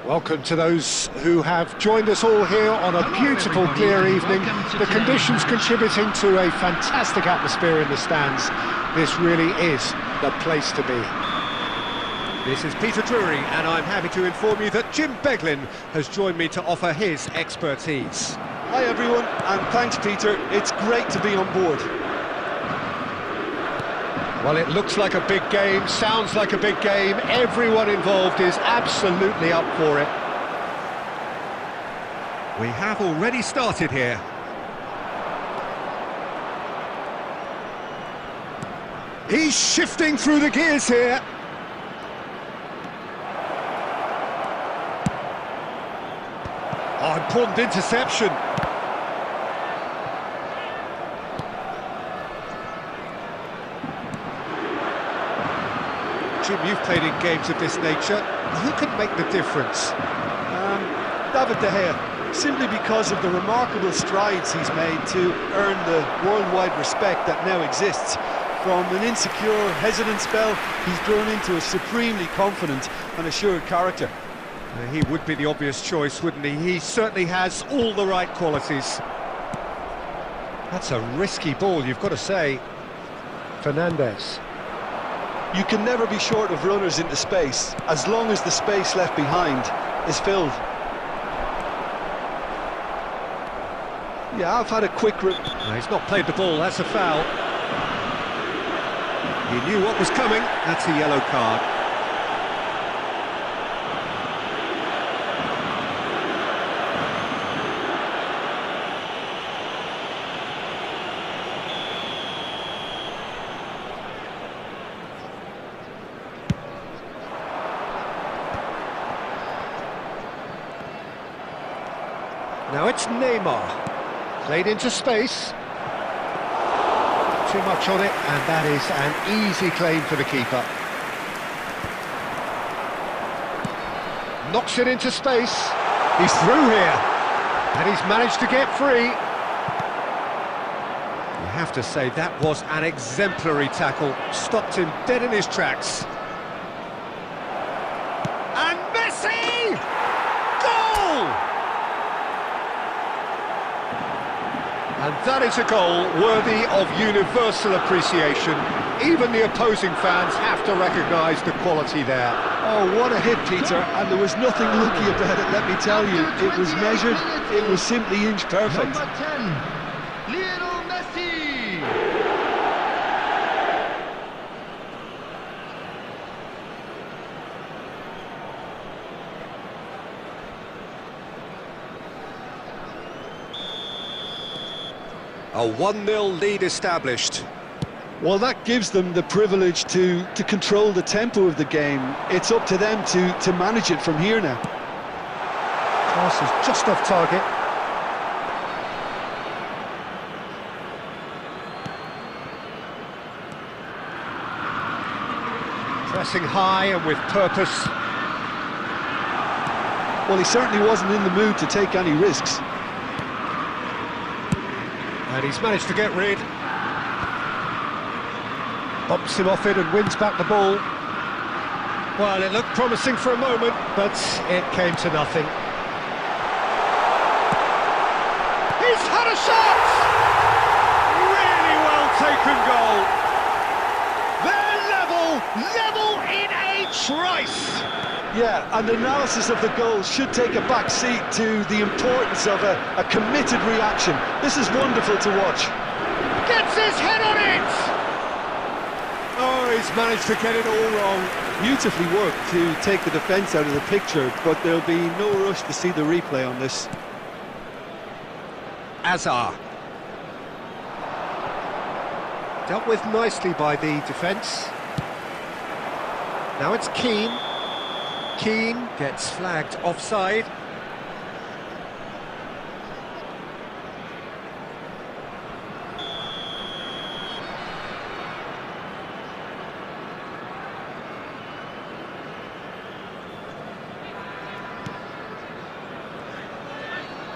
Welcome to those who have joined us all here on a beautiful, clear evening. The conditions contributing to a fantastic atmosphere in the stands. This really is the place to be. This is Peter Drury, and I'm happy to inform you that Jim Beglin has joined me to offer his expertise. Hi everyone, and thanks Peter. It's great to be on board. Well, it looks like a big game, sounds like a big game. Everyone involved is absolutely up for it. We have already started here. He's shifting through the gears here. Oh, important interception. Jim, you've played in games of this nature. Who can make the difference? David De Gea, simply because of the remarkable strides he's made to earn the worldwide respect that now exists. From an insecure, hesitant spell, he's grown into a supremely confident and assured character. He would be the obvious choice, wouldn't he? He certainly has all the right qualities. That's a risky ball, you've got to say. Fernandez. You can never be short of runners into space, as long as the space left behind is filled. Yeah, I've had a quick... No, he's not played the ball, that's a foul. He knew what was coming, that's a yellow card. Now it's Neymar, played into space, too much on it, and that is an easy claim for the keeper. Knocks it into space, he's through here, and he's managed to get free. You have to say that was an exemplary tackle, stopped him dead in his tracks. And Messi! Goal! And that is a goal worthy of universal appreciation. Even the opposing fans have to recognise the quality there. Oh, what a hit, Peter, and there was nothing lucky about it, let me tell you. It was measured, it was simply inch perfect. Number 10, Lionel Messi! A 1-0 lead established. Well, that gives them the privilege to control the tempo of the game. It's up to them to manage it from here now. Pass is just off target. Pressing high and with purpose. Well, he certainly wasn't in the mood to take any risks. And he's managed to get rid. Bumps him off it and wins back the ball. Well, it looked promising for a moment, but it came to nothing. He's had a shot! Really well taken goal. They're level in a trice. Yeah, and analysis of the goal should take a back seat to the importance of a committed reaction. This is wonderful to watch. Gets his head on it! Oh, he's managed to get it all wrong. Beautifully worked to take the defence out of the picture, but there'll be no rush to see the replay on this. Azar. Dealt with nicely by the defence. Now it's Keane. Keane gets flagged offside.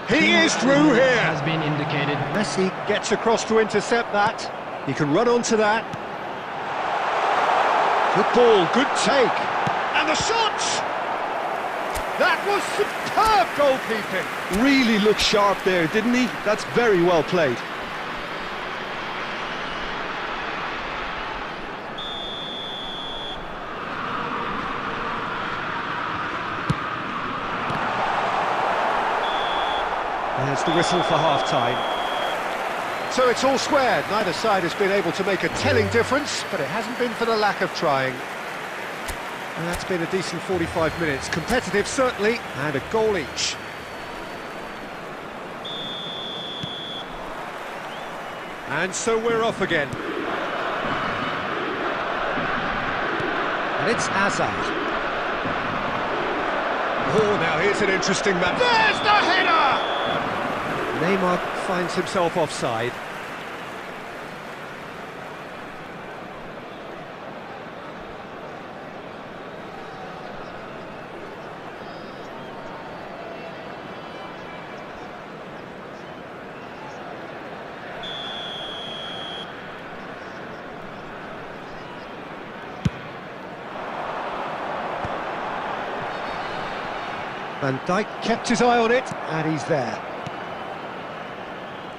He is through here. Has been indicated. Messi gets across to intercept that. He can run onto that. Good ball, good take. And the shot! That was superb goalkeeping. Really looked sharp there, didn't he? That's very well played. There's the whistle for half-time. So it's all squared. Neither side has been able to make a telling difference, but it hasn't been for the lack of trying. And that's been a decent 45 minutes. Competitive, certainly, and a goal each. And so we're off again. And it's Azar. Oh, now here's an interesting match. There's the header! Neymar finds himself offside. Van Dijk kept his eye on it, and he's there.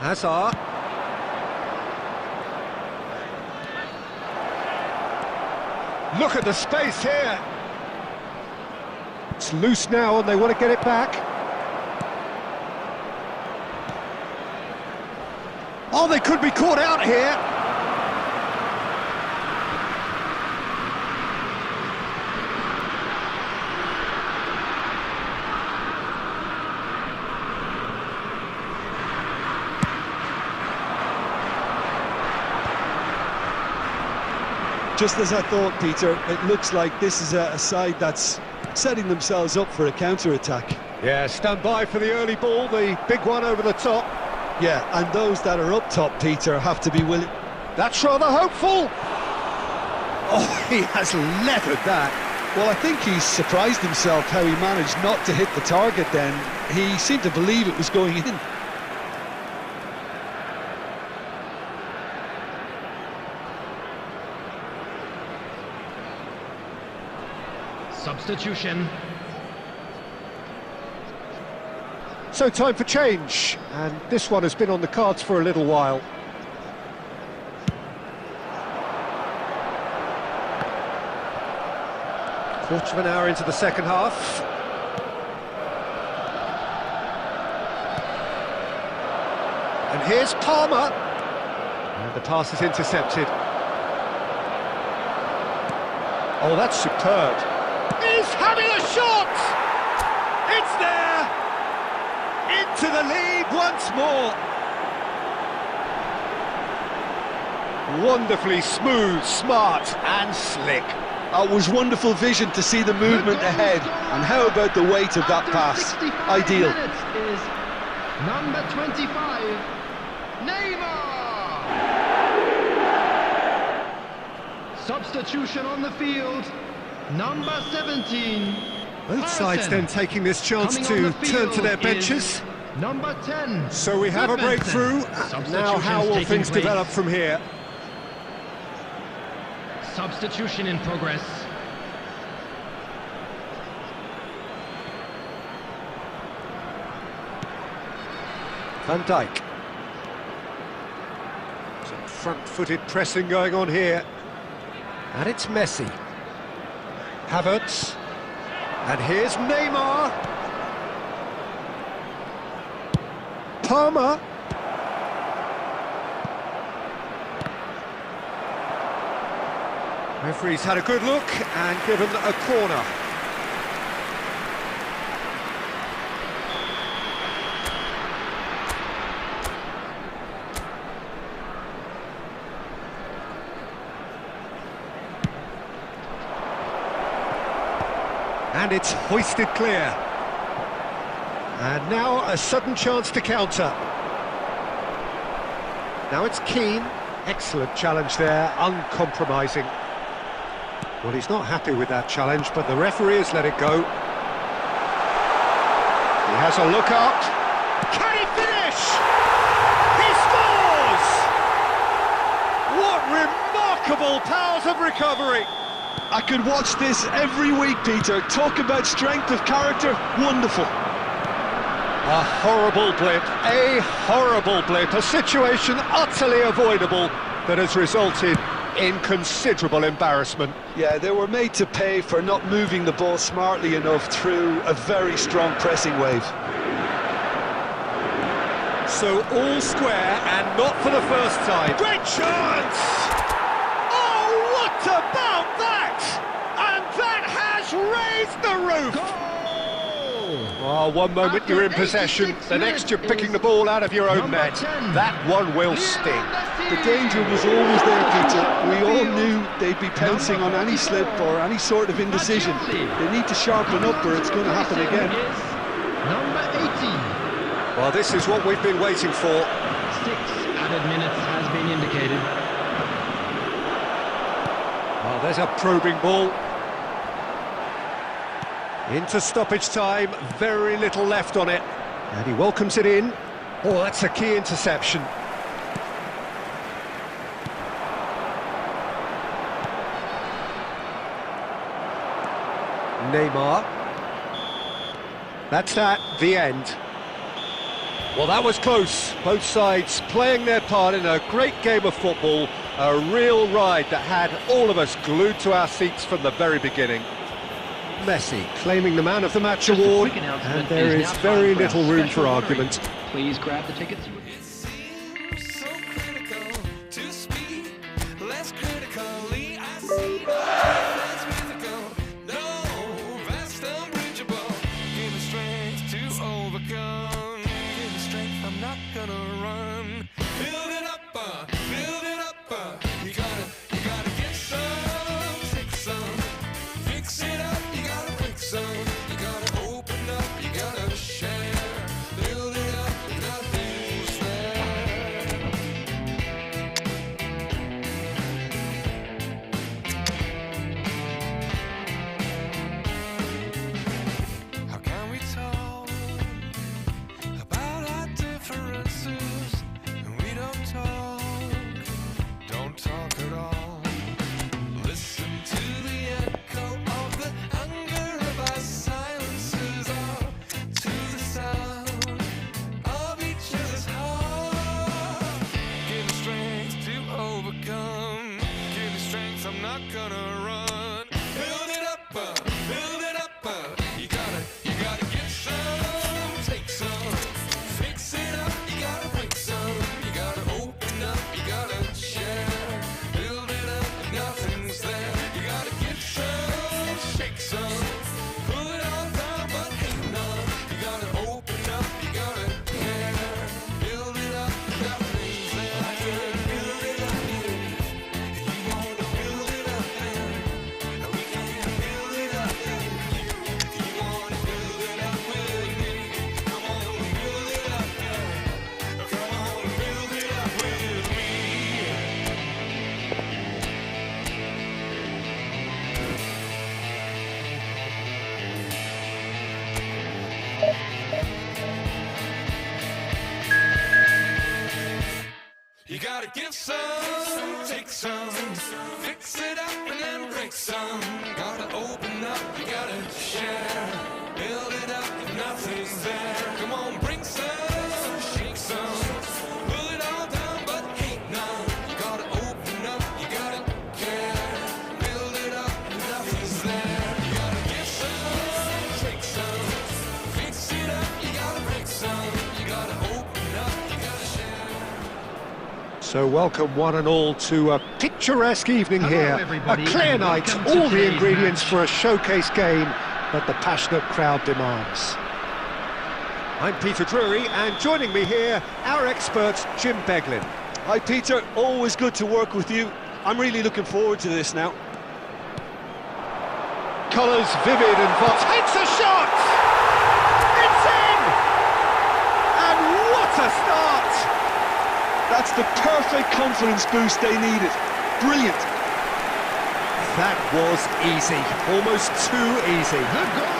Hazard. Look at the space here. It's loose now, and they want to get it back. Oh, they could be caught out here. Just as I thought, Peter, it looks like this is a side that's setting themselves up for a counter-attack. Yeah, stand by for the early ball, the big one over the top. Yeah, and those that are up top, Peter, have to be willing. That's rather hopeful. Oh, he has leathered that. Well, I think he's surprised himself how he managed not to hit the target then. He seemed to believe it was going in. Substitution. So time for change, and this one has been on the cards for a little while. Quarter of an hour into the second half. And here's Palmer. And the pass is intercepted. Oh, that's superb. He's having a shot! It's there! Into the lead once more. Wonderfully smooth, smart and slick. It was wonderful vision to see the movement ahead. And how about the weight of that pass? Ideal. Is number 25, Neymar. Substitution on the field. Number 17. Both sides then taking this chance to turn to their benches. Number 10. So we have a breakthrough. Now how will things develop from here? Substitution in progress. Van Dijk. Some front-footed pressing going on here. And it's Messi. Havertz. And here's Neymar. Palmer. Referee's had a good look and given a corner. And it's hoisted clear. And now a sudden chance to counter. Now it's Keane. Excellent challenge there, uncompromising. Well, he's not happy with that challenge, but the referee has let it go. He has a look up. Can he finish? He scores! What remarkable powers of recovery! I could watch this every week, Peter. Talk about strength of character, wonderful. A horrible blip, a situation utterly avoidable that has resulted in considerable embarrassment. Yeah, they were made to pay for not moving the ball smartly enough through a very strong pressing wave. So all square and not for the first time. Great chance! Oh, what about that? And that has raised the roof! Oh, one moment you're in possession, the next you're picking the ball out of your own net. That one will sting. The danger was always there, Peter. We all knew they'd be pouncing on any slip or any sort of indecision. They need to sharpen up or it's going to happen again. Number 18. Well, this is what we've been waiting for. 6 added minutes has been indicated. Oh, there's a probing ball. Into stoppage time, very little left on it. And he welcomes it in. Oh, that's a key interception. Neymar. That's the end. Well, that was close. Both sides playing their part in a great game of football. A real ride that had all of us glued to our seats from the very beginning. Messi claiming the Man of the Match award, and there is very little room for argument. Please grab the tickets. It seems so critical to speak, less critically I see that's whimsical, no, that's unbridgeable. Give me strength to overcome, give me strength, I'm not gonna run. Build it up, you gotta get some, take some, fix it up. So you gotta open up, you gotta share, build it up, nothing's there. How can we talk about our differences and we don't talk? You gotta give some, take some, fix it up and then break some. Gotta open up, you gotta share, build it up if nothing's there. Come on, bring some, shake some, pull it all down but hate none. You gotta open up, you gotta care, build it up if nothing's there. You gotta give some, take some, fix it up, you gotta break some. You gotta open up, you gotta share. So welcome one and all to a picturesque evening here, everybody, a clear and night, welcome to all the today's ingredients match. for a showcase game that the passionate crowd demands. I'm Peter Drury, and joining me here, our expert Jim Beglin. Hi Peter, always good to work with you. I'm really looking forward to this now. Colours vivid and Voss hits a shot! It's in! And what a start! That's the perfect confidence boost they needed. Brilliant. That was easy, almost too easy.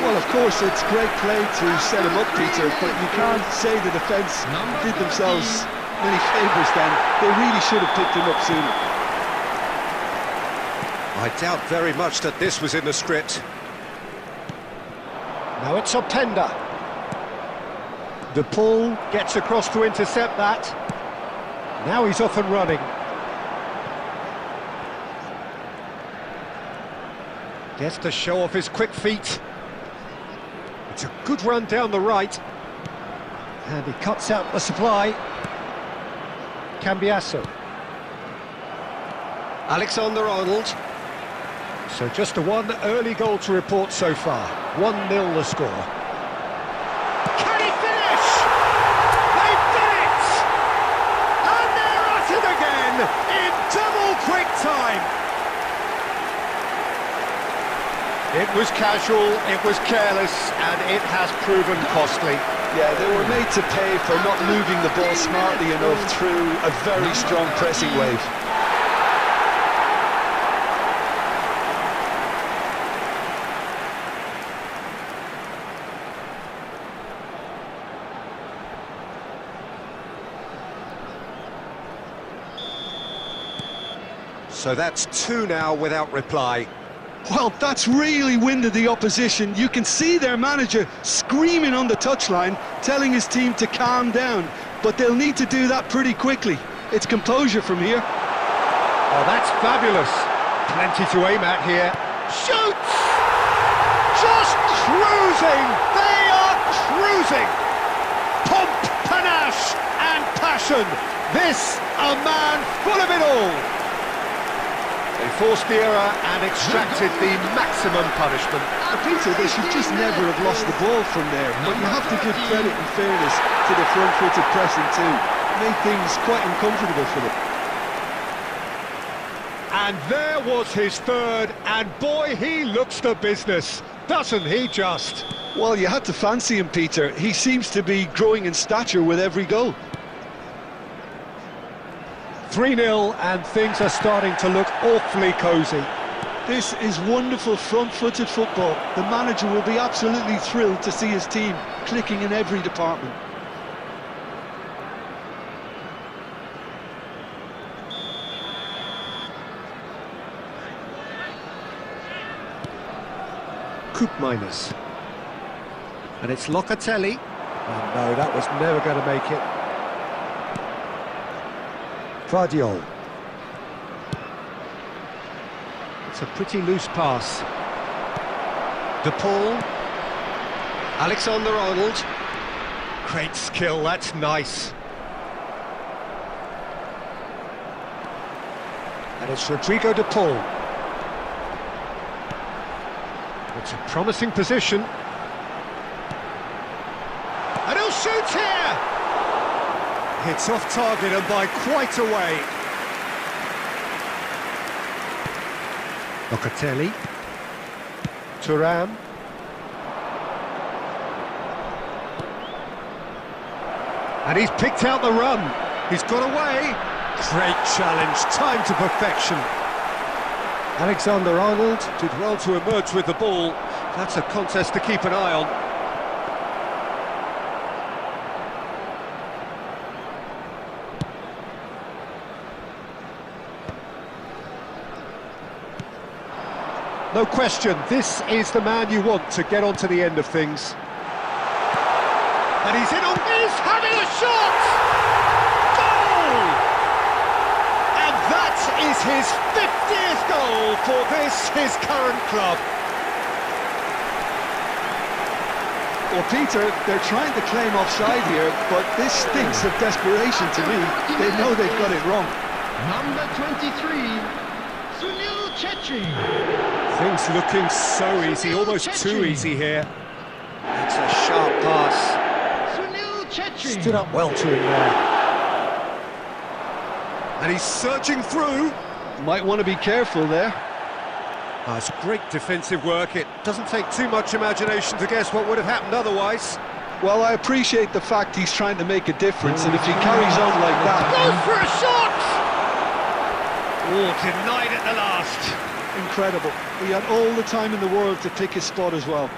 Well, of course, it's great play to set him up, Peter, but you can't say the defence did themselves many favours then. They really should have picked him up sooner. I doubt very much that this was in the script. Now it's Openda. De Paul gets across to intercept that. Now he's off and running. Gets to show off his quick feet. It's a good run down the right. And he cuts out the supply. Cambiasso. Alexander-Arnold. So just a one early goal to report so far. 1-0 the score. Can he finish? They did it! And they're at it again in double quick time. It was casual, it was careless, and it has proven costly. Yeah, they were made to pay for not moving the ball smartly enough through a very strong pressing wave. So that's two now without reply. Well, that's really winded the opposition. You can see their manager screaming on the touchline, telling his team to calm down, but they'll need to do that pretty quickly. It's composure from here. Oh, that's fabulous. Plenty to aim at here. Shoots! Just cruising! They are cruising! Pomp, panache and passion. This, a man full of it all. They forced the error and extracted the maximum punishment. Peter, they should just never have lost the ball from there, but you have to give credit and fairness to the front-footed pressing too. Made things quite uncomfortable for them. And there was his third, and boy, he looks the business, doesn't he just? Well, you had to fancy him, Peter. He seems to be growing in stature with every goal. 3-0, and things are starting to look awfully cosy. This is wonderful front-footed football. The manager will be absolutely thrilled to see his team clicking in every department. Koopmeiners. And it's Locatelli. Oh no, that was never going to make it. Vardiol. It's a pretty loose pass. De Paul. Alexander-Arnold. Great skill, that's nice. And it's Rodrigo De Paul. It's a promising position. And he'll shoot here! It's off target and by quite a way. Locatelli. Thuram. And he's picked out the run. He's got away. Great challenge, time to perfection. Alexander-Arnold did well to emerge with the ball. That's a contest to keep an eye on. No question, this is the man you want to get onto the end of things. And he's in on... He's having a shot! Goal! And that is his 50th goal for this, his current club. Well, Peter, they're trying to claim offside here, but this stinks of desperation to me. They know they've got it wrong. Number 23, Sunil Chetri. Things looking so easy, almost too easy here. It's a sharp pass. Sunil Chetri. Stood up well to him there. And he's surging through. Might want to be careful there. Oh, it's great defensive work. It doesn't take too much imagination to guess what would have happened otherwise. Well, I appreciate the fact he's trying to make a difference, and if he carries on like that... Goes for a shot! Oh, denied at the last. Incredible. He had all the time in the world to pick his spot as well.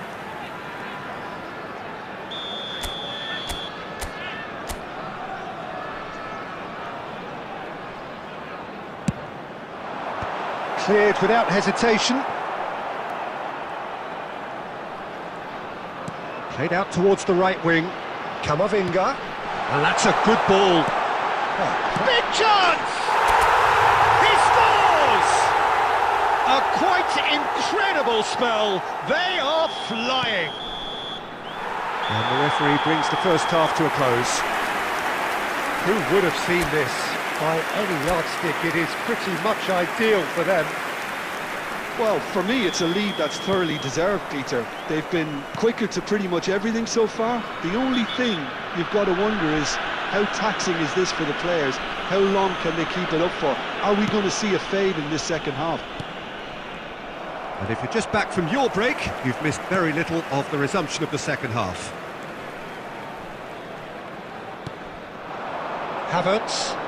Cleared without hesitation. Played out towards the right wing. Camavinga. And that's a good ball. Oh, big chance! He scores! A quite incredible spell. They are flying. And the referee brings the first half to a close. Who would have seen this? By any yardstick, it is pretty much ideal for them. Well, for me, it's a lead that's thoroughly deserved, Peter. They've been quicker to pretty much everything so far. The only thing you've got to wonder is, how taxing is this for the players? How long can they keep it up for? Are we going to see a fade in this second half? And if you're just back from your break, you've missed very little of the resumption of the second half. Havertz.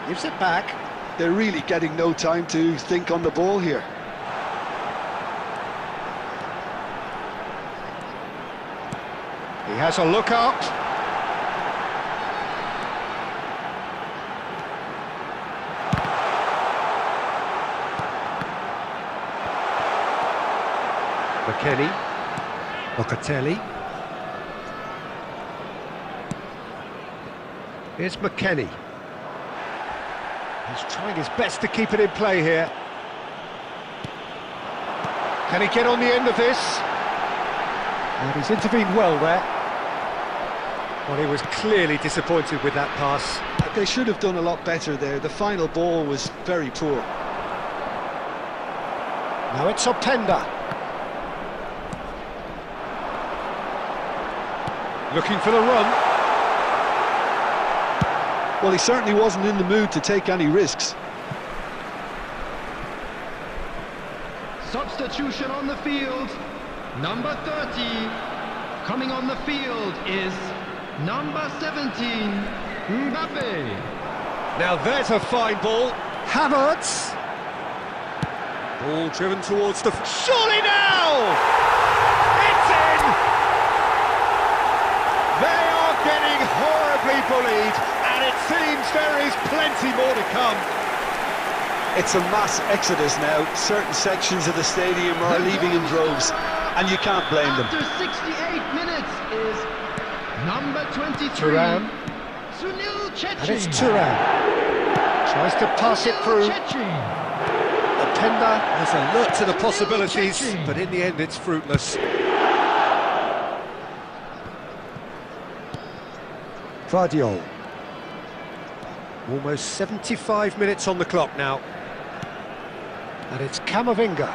Gives it back. They're really getting no time to think on the ball here. He has a look up. McKennie. Locatelli. Here's McKennie. He's trying his best to keep it in play here. Can he get on the end of this? And he's intervened well there. Well, he was clearly disappointed with that pass. They should have done a lot better there. The final ball was very poor. Now it's Openda. Looking for the run. Well, he certainly wasn't in the mood to take any risks. Substitution on the field. Number 30. Coming on the field is number 17, Mbappe. Now there's a fine ball. Havertz. Ball driven towards the... Surely now! It's in! They are getting horribly bullied. And it seems there is plenty more to come. It's a mass exodus now. Certain sections of the stadium are leaving in droves, and you can't blame them. After 68 minutes is number 23, Thuram. Sunil Chetri. And it's Thuram. Tries to pass it through. Openda has alert to the possibilities, but in the end it's fruitless. Vardiol. Almost 75 minutes on the clock now. And it's Camavinga.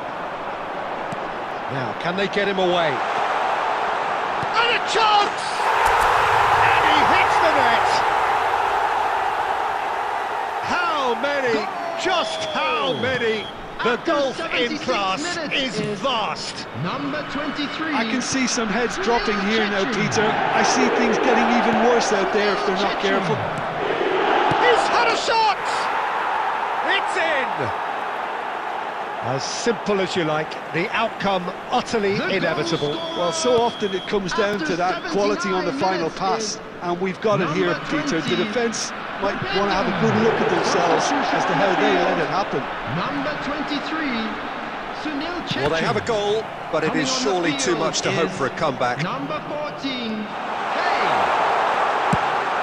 Now, can they get him away? And a chance! And he hits the net! How many? Just how many? The gulf in class is vast. Number 23. I can see some heads dropping here now, Peter. I see things getting even worse out there if they're not careful. He's had a shot! It's in! As simple as you like, the outcome utterly inevitable. Well, so often it comes down to that quality on the final pass, and we've got it here, Peter. The defence might want to have a good look at themselves as to how they let it happen. Number 23, Sunil Chhetri. Well, they have a goal, but it is surely too much to hope for a comeback. Number 14, Hey.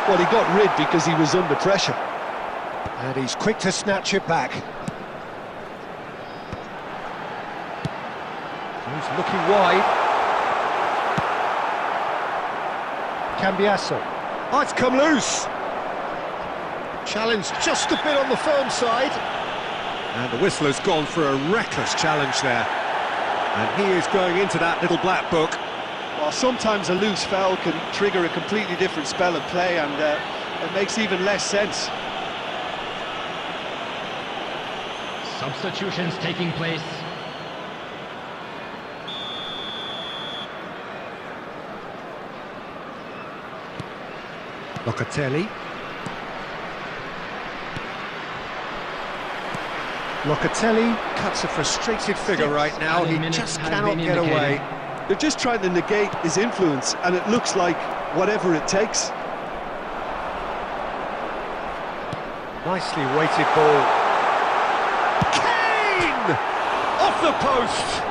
Well, he got rid because he was under pressure. And he's quick to snatch it back. He's looking wide. Cambiasso. Oh, it's come loose. Challenge just a bit on the firm side. And the whistle has gone for a reckless challenge there. And he is going into that little black book. Well, sometimes a loose foul can trigger a completely different spell of play, and it makes even less sense. Substitutions taking place. Locatelli. Locatelli Cuts a frustrated figure right now. And a He minute just has cannot been get away. indicated. They're just trying to negate his influence, and it looks like whatever it takes. nicely weighted ball. Kane! Off the post!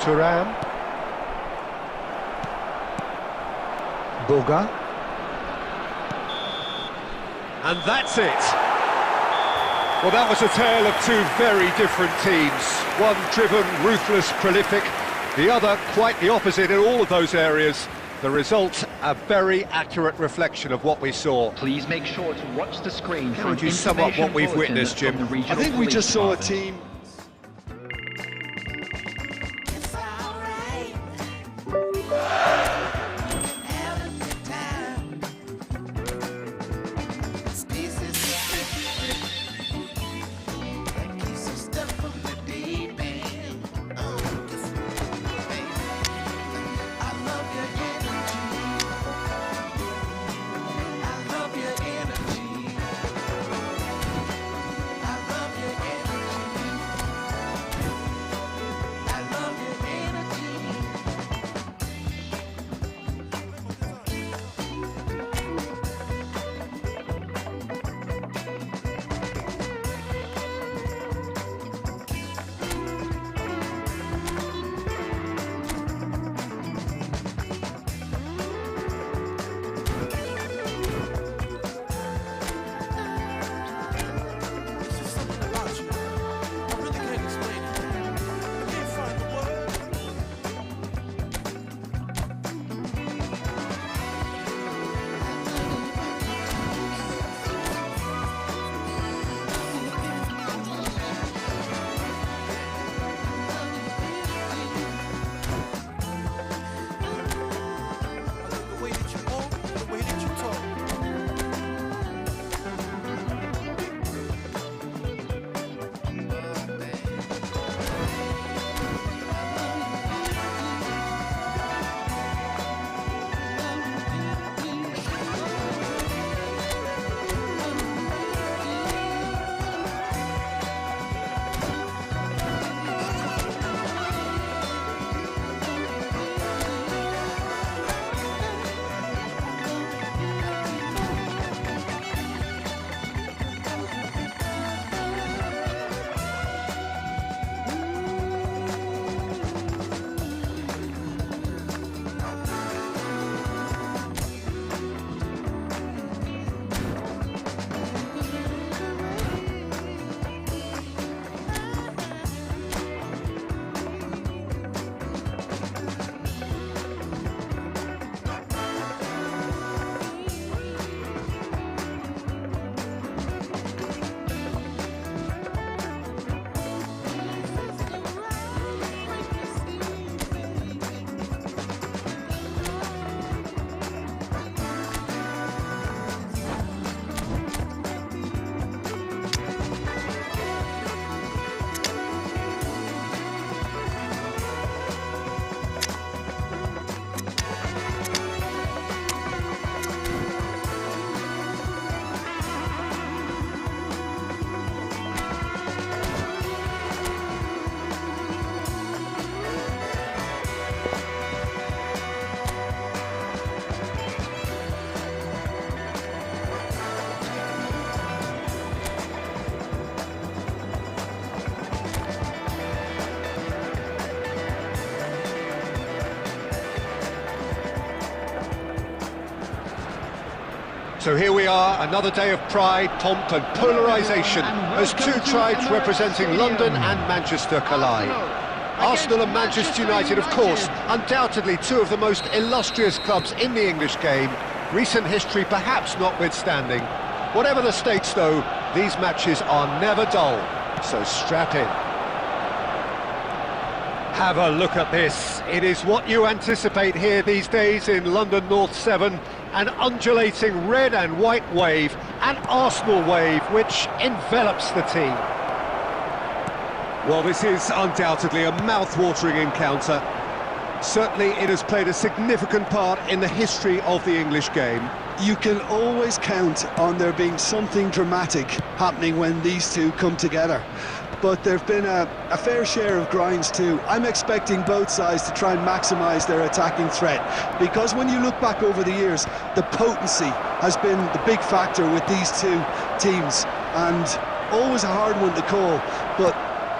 Thuram. Boga. And that's it. Well, that was a tale of two very different teams. One driven, ruthless, prolific. The other quite the opposite in all of those areas. The result, a very accurate reflection of what we saw. Please make sure to watch the screen How for would an you sum up what information we've bulletin witnessed, Jim? from the I regional think we police just saw a department. team So here we are, another day of pride, pomp and polarisation as two tribes representing London and Manchester collide. Arsenal and Manchester United, of course, undoubtedly two of the most illustrious clubs in the English game, recent history perhaps notwithstanding. Whatever the stakes though, these matches are never dull, so strap in. Have a look at this. It is what you anticipate here these days in London North 7. An undulating red and white wave, an Arsenal wave which envelops the team. Well, this is undoubtedly a mouth-watering encounter. Certainly it has played a significant part in the history of the English game. You can always count on there being something dramatic happening when these two come together. But there have been a fair share of grinds too. I'm expecting both sides to try and maximise their attacking threat, because when you look back over the years, the potency has been the big factor with these two teams, and always a hard one to call, but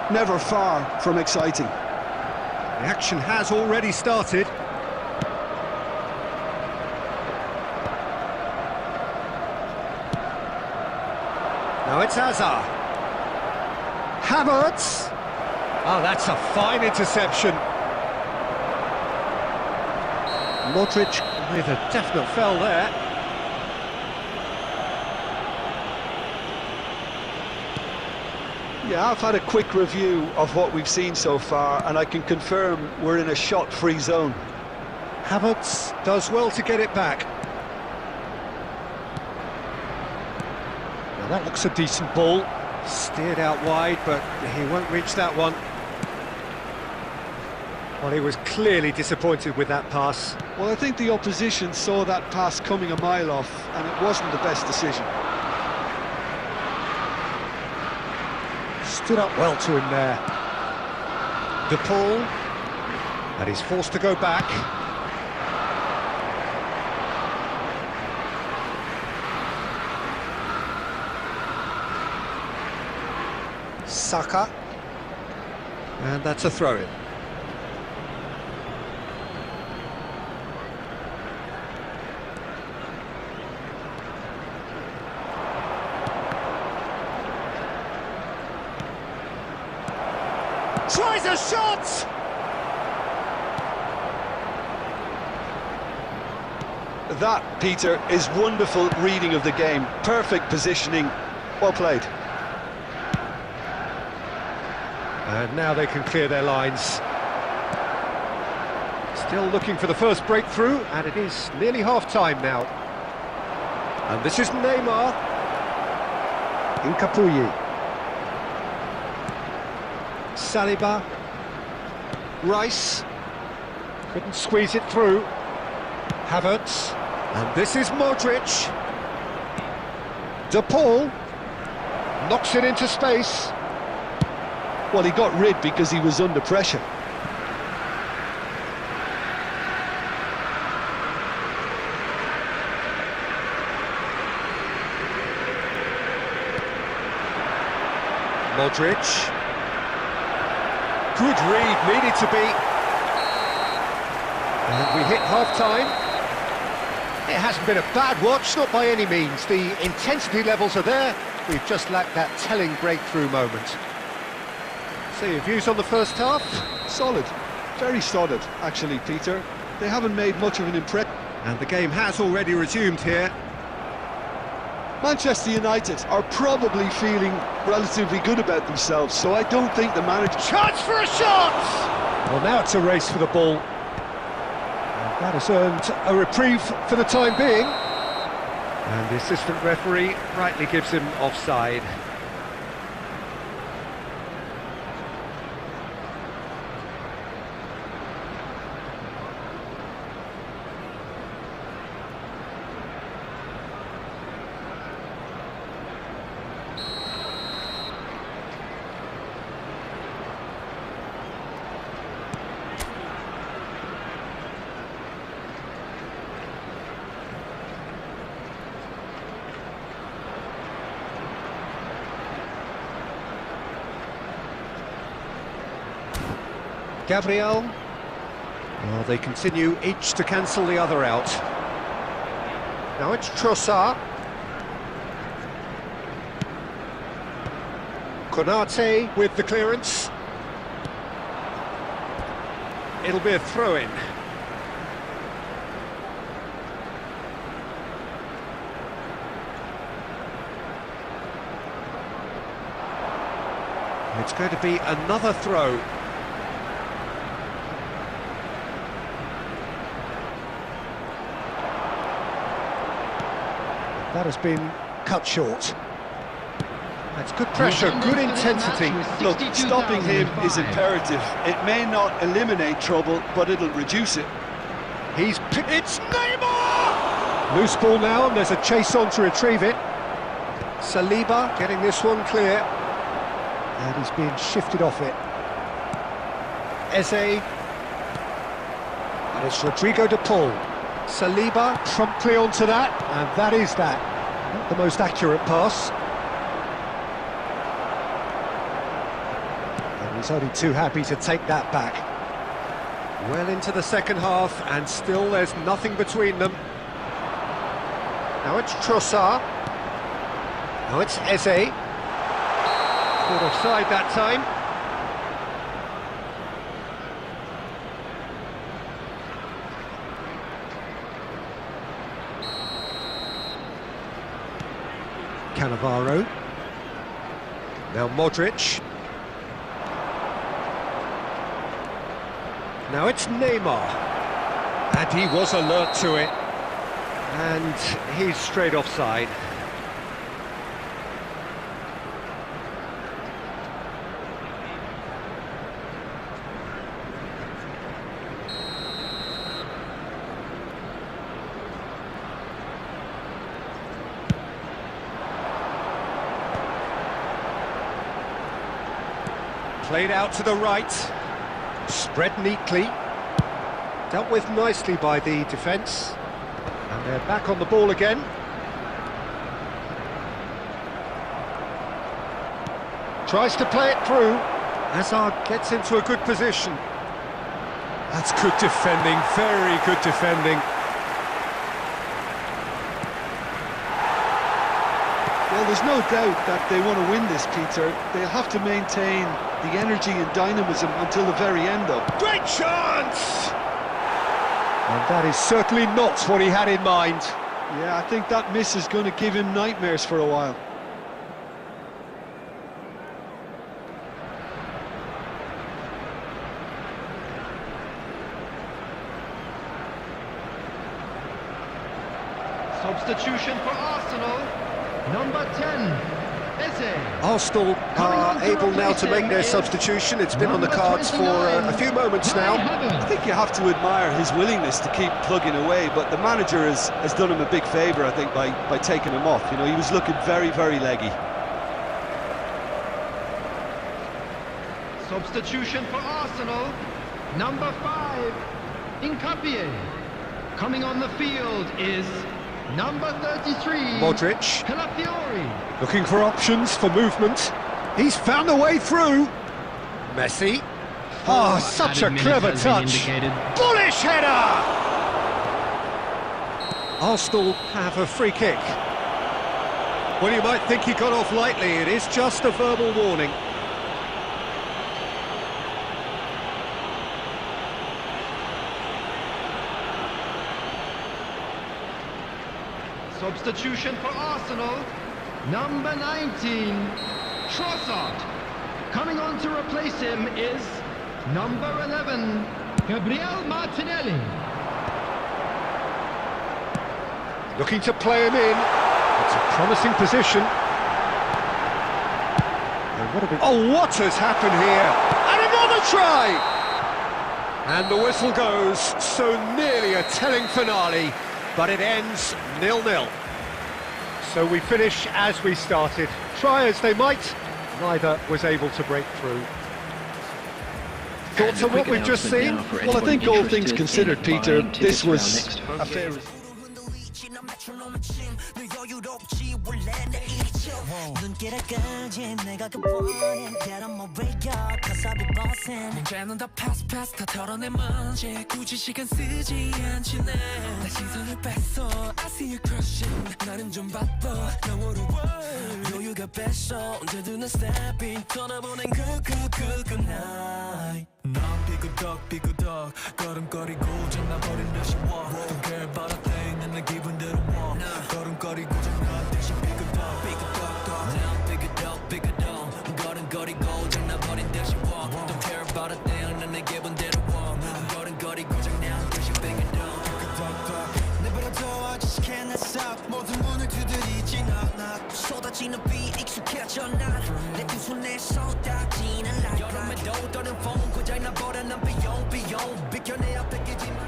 never far from exciting. The action has already started. Now it's Hazard. Havertz. Oh, that's a fine interception. Modric with a definite foul there. Yeah, I've had a quick review of what we've seen so far, and I can confirm we're in a shot-free zone. Havertz does well to get it back. Now that looks a decent ball. Steered out wide, but he won't reach that one. Well, he was clearly disappointed with that pass. Well, I think the opposition saw that pass coming a mile off, and it wasn't the best decision. Stood up well to him there. De Paul, and he's forced to go back. Saka. And that's a throw-in. Tries a shot! That, Peter, is wonderful reading of the game. Perfect positioning. Well played. And now they can clear their lines. Still looking for the first breakthrough, and it is nearly half-time now. And this is Neymar. Iqoo. Saliba. Rice. Couldn't squeeze it through. Havertz. And this is Modric. De Paul. Knocks it into space. Well, he got rid because he was under pressure. Modric. Good read, needed to be. And we hit half-time. It hasn't been a bad watch, not by any means. The intensity levels are there. We've just lacked that telling breakthrough moment. So your views on the first half? Solid. Very solid, actually, Peter. They haven't made much of an impression. And the game has already resumed here. Manchester United are probably feeling relatively good about themselves, so I don't think the manager... Chance for a shot! Well, now it's a race for the ball. And that has earned a reprieve for the time being. And the assistant referee rightly gives him offside. Gabriel. Well, they continue each to cancel the other out. Now it's Trossard. Konate with the clearance. It'll be a throw-in. It's going to be another throw. That has been cut short. That's good pressure, good intensity. Look, stopping him is imperative. It may not eliminate trouble, but it'll reduce it. It's Neymar! Loose ball now, and there's a chase on to retrieve it. Saliba getting this one clear. And he's being shifted off it. Eze. And it's Rodrigo de Paul. Saliba promptly onto that, and that is that. Not the most accurate pass. And he's only too happy to take that back. Well into the second half, and still there's nothing between them. Now it's Trossard. Now it's Eze. Caught offside that time. Cannavaro. Now Modric. Now it's Neymar. And he was alert to it. And he's straight offside. Played out to the right, spread neatly, dealt with nicely by the defence, and they're back on the ball again. Tries to play it through, Hazard gets into a good position. That's good defending, very good defending. Well, there's no doubt that they want to win this, Peter. They'll have to maintain the energy and dynamism until the very end, though. Great chance! And that is certainly not what he had in mind. Yeah, I think that miss is going to give him nightmares for a while. Substitution for Arsenal. Number 10. Arsenal are able now to make their substitution. It's been on the cards for a few moments now. I think you have to admire his willingness to keep plugging away, but the manager has done him a big favour, I think, by taking him off. You know, he was looking very, very leggy. Substitution for Arsenal. Number 5. Iqoo. Coming on the field is number 33. Modric. Calafiori. Looking for options for movement. He's found a way through. Messi. Oh, such a clever touch. Bullish header! Arsenal have a free kick. Well, you might think he got off lightly. It is just a verbal warning. Substitution for Arsenal. Number 19, Trossard. Coming on to replace him is number 11, Gabriel Martinelli. Looking to play him in. It's a promising position. Oh, what has happened here? And another try! And the whistle goes. So nearly a telling finale, but it ends 0-0. So we finish as we started. Try as they might, neither was able to break through. Thoughts on what we've just seen? Well, I think all things considered, Peter, this was a fair result. 문제는 다 패스 다 털어내 먼지 굳이 시간 쓰지 않지 내 시선을 뺐어 I see you crushing 나는 좀 바빠 너무로 여유가 뺐어 언제든 난 stepping 떠나보낸 good night 넌 삐그덕 걸음거리고 장나버린 듯이 walk Don't care about a thing 난 내 기분대로 walk 걸음거리고 장난 대신 삐그덕 난 삐그덕 걸음거리고 장나버린 듯이 walk Don't care about a thing 난 내 기분대로 walk 걸음거리고 장난 대신 삐그덕 내버려둬 I just can't stop 모든 문을 두드리지 knock 쏟아지는 비 익숙해져 난내 두 손에 쏟아지는 light 여름에도 떠는 风고장나 버려 난 비용 비켜내 앞에 끼지 마라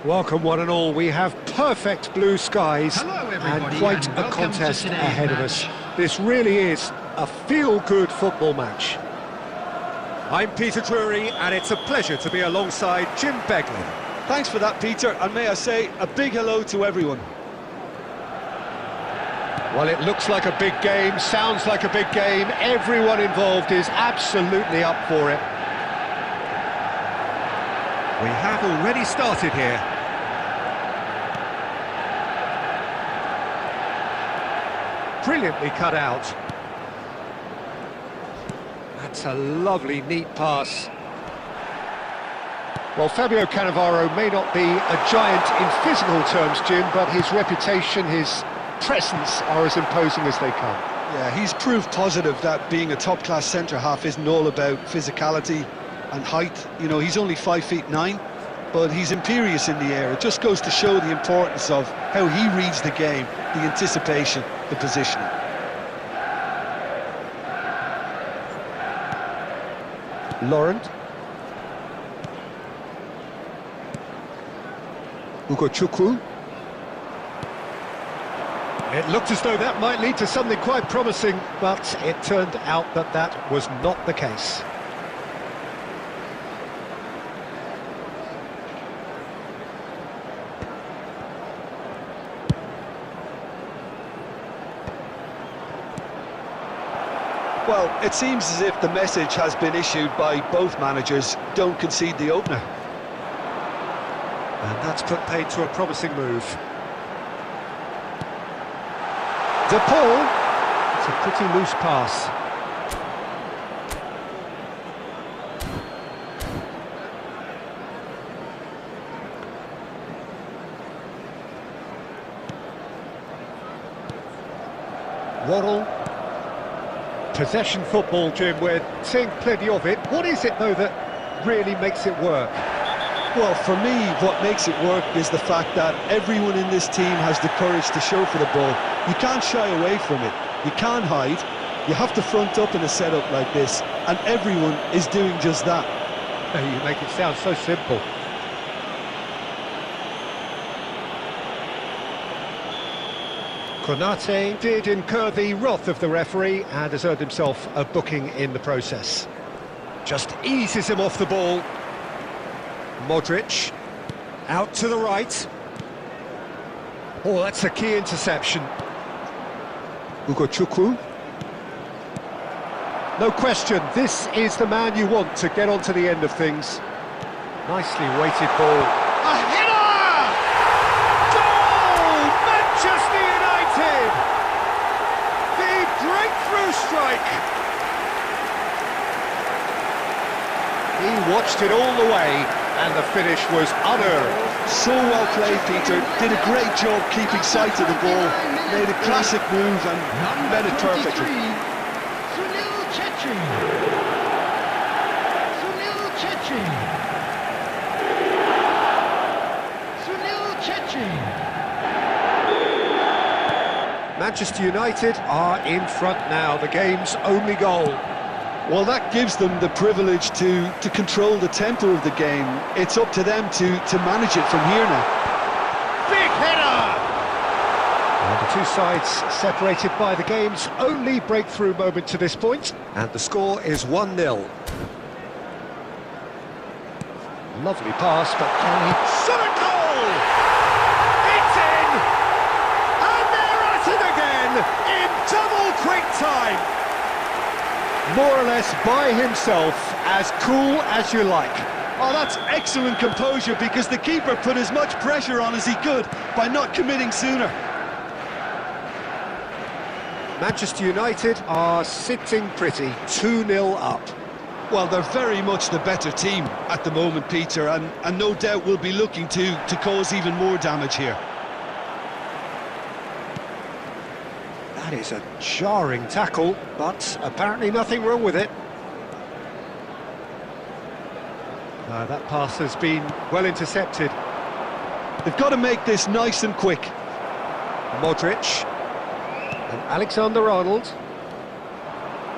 Welcome one and all, we have perfect blue skies Hello, and everybody, quite and a welcome contest to today's ahead of match. us. This really is a feel-good football match. I'm Peter Drury and it's a pleasure to be alongside Jim Begley. Thanks for that, Peter, and may I say a big hello to everyone. Well, it looks like a big game, sounds like a big game. Everyone involved is absolutely up for it. We have already started here. Brilliantly cut out. That's a lovely, neat pass. Well, Fabio Cannavaro may not be a giant in physical terms, Jim, but his reputation, his presence are as imposing as they come. Yeah, he's proof positive that being a top-class centre-half isn't all about physicality and height. You know, he's only 5'9", but he's imperious in the air. It just goes to show the importance of how he reads the game, the anticipation, the positioning. Laurent. Iqoo. It looked as though that might lead to something quite promising, but it turned out that that was not the case. Well, it seems as if the message has been issued by both managers: don't concede the opener. And that's put paid to a promising move. De Paul. It's a pretty loose pass. Waddle. Possession football, Jim, we're seeing plenty of it. What is it, though, that really makes it work? Well, for me, what makes it work is the fact that everyone in this team has the courage to show for the ball. You can't shy away from it. You can't hide. You have to front up in a setup like this, and everyone is doing just that. You make it sound so simple. Konate did incur the wrath of the referee and has earned himself a booking in the process. Just eases him off the ball. Modric, out to the right. Oh, that's a key interception. Iqoo. No question, this is the man you want to get onto the end of things. Nicely weighted ball. A header! Goal! Manchester United! The breakthrough strike! He watched it all the way, and the finish was unearned. So well played, Peter. Did a great job keeping sight of the ball. Made a classic move and met it perfectly. Manchester United are in front now, the game's only goal. Well, that gives them the privilege to control the tempo of the game. It's up to them to manage it from here now. Big header! And the two sides separated by the game's only breakthrough moment to this point. And the score is 1-0. Lovely pass, but can he... Shot a goal! It's in! And they're at it again in double quick time! More or less by himself, as cool as you like. Oh, that's excellent composure, because the keeper put as much pressure on as he could by not committing sooner. Manchester United are sitting pretty, 2-0 up. Well, they're very much the better team at the moment, Peter, and no doubt will be looking to cause even more damage here. That is a jarring tackle, but apparently nothing wrong with it. That pass has been well intercepted. They've got to make this nice and quick. Modric and Alexander-Arnold.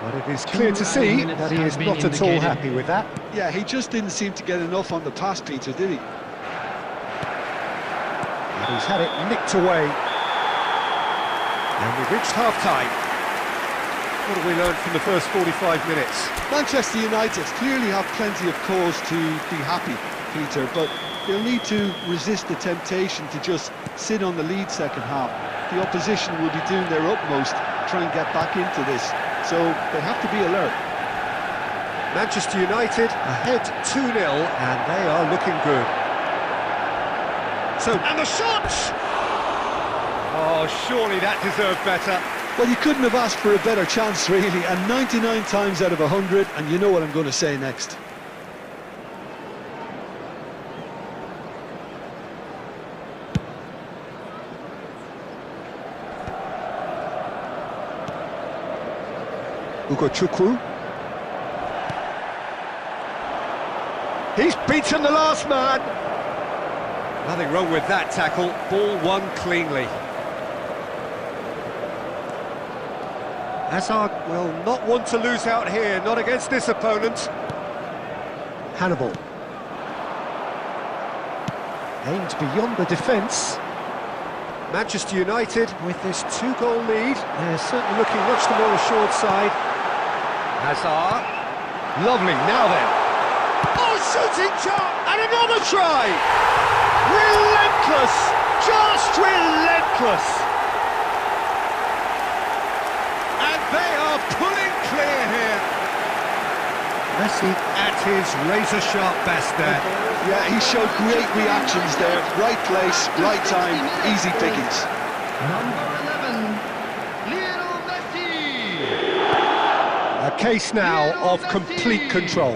But it is clear to see that he is not at all happy with that. Yeah, he just didn't seem to get enough on the pass, Peter, did he? And he's had it nicked away. And we've reached half-time. What have we learned from the first 45 minutes? Manchester United clearly have plenty of cause to be happy, Peter, but they'll need to resist the temptation to just sit on the lead second half. The opposition will be doing their utmost to try and get back into this, so they have to be alert. Manchester United ahead 2-0, and they are looking good. And the shot! Oh, surely that deserved better. Well, you couldn't have asked for a better chance, really, and 99 times out of 100, and you know what I'm going to say next. Iqoo. He's beaten the last man. Nothing wrong with that tackle. Ball won cleanly. Hazard will not want to lose out here, not against this opponent. Hannibal. Aimed beyond the defence. Manchester United with this 2-goal lead. They're certainly looking much the more assured side. Hazard. Lovely, now then. Oh, shooting shot! And another try! Relentless! Just relentless! And they are pulling clear here. Messi at his razor-sharp best there. Yeah, he showed great reactions there. Right place, right time, easy pickings. Number 11, Lionel Messi. A case now of complete control.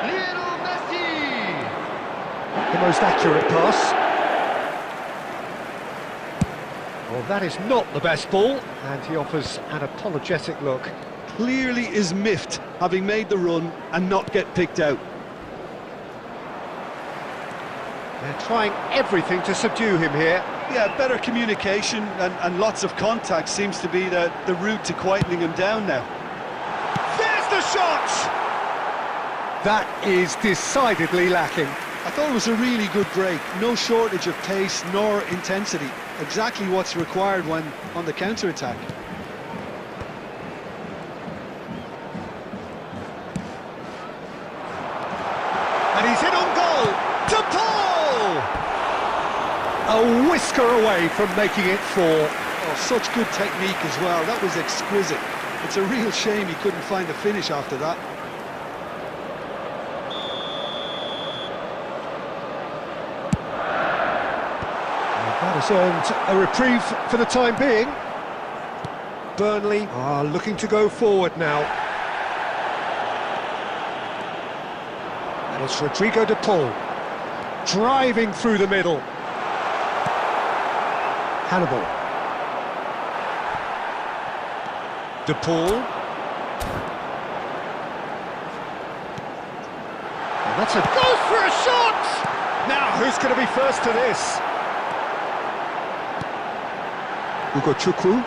Lionel Messi. The most accurate pass. Well, that is not the best ball, and he offers an apologetic look. Clearly is miffed, having made the run and not get picked out. They're trying everything to subdue him here. Yeah, better communication and lots of contact seems to be the route to quietening him down now. There's the shot! That is decidedly lacking. I thought it was a really good break. No shortage of pace nor intensity. Exactly what's required when on the counter-attack. And he's in on goal! To Paul! A whisker away from making it 4. Oh, such good technique as well. That was exquisite. It's a real shame he couldn't find a finish after that. That has earned a reprieve for the time being. Burnley are looking to go forward now. And it's Rodrigo de Paul driving through the middle. Hannibal. De Paul. And that's a goal for a shot! Now, who's going to be first to this? Iqoo.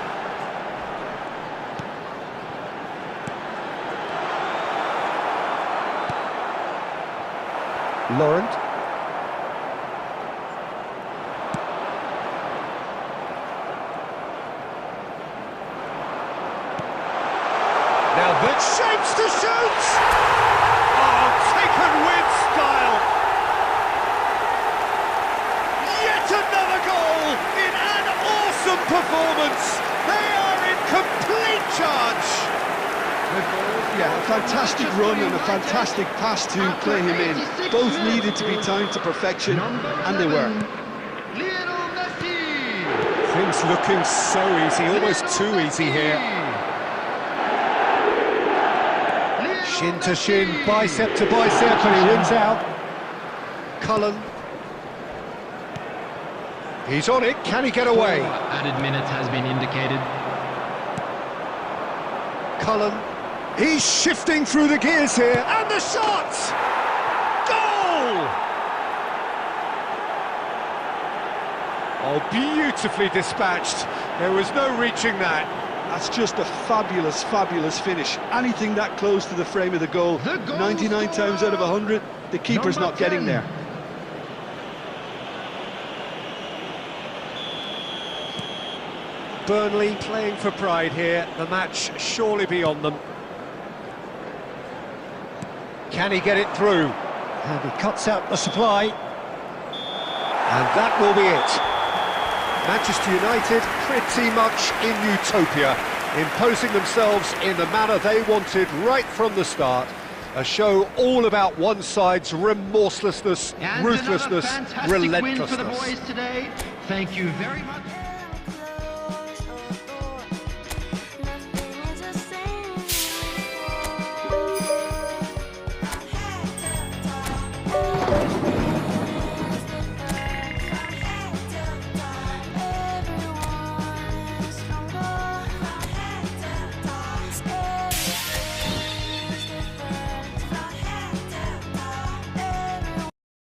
Laurent. Now that shapes to shoot! Oh, taken with style! Yet another goal in an awesome performance! They are in complete charge! The ball Yeah, a fantastic run and a fantastic pass to play him in. Both needed to be timed to perfection, and they were. Things looking so easy, almost too easy here. Shin to shin, bicep to bicep, and he wins out. Cullen. He's on it, can he get away? Added minutes has been indicated. Cullen. He's shifting through the gears here, and the shot! Goal! Oh, beautifully dispatched. There was no reaching that. That's just a fabulous, fabulous finish. Anything that close to the frame of the goal, 99 times out of 100, the keeper's not getting there. Burnley playing for pride here. The match surely beyond them. Can he get it through? And he cuts out the supply. And that will be it. Manchester United pretty much in utopia, imposing themselves in the manner they wanted right from the start. A show all about one side's remorselessness, And ruthlessness, another fantastic relentlessness. win for the boys today. Thank you very much.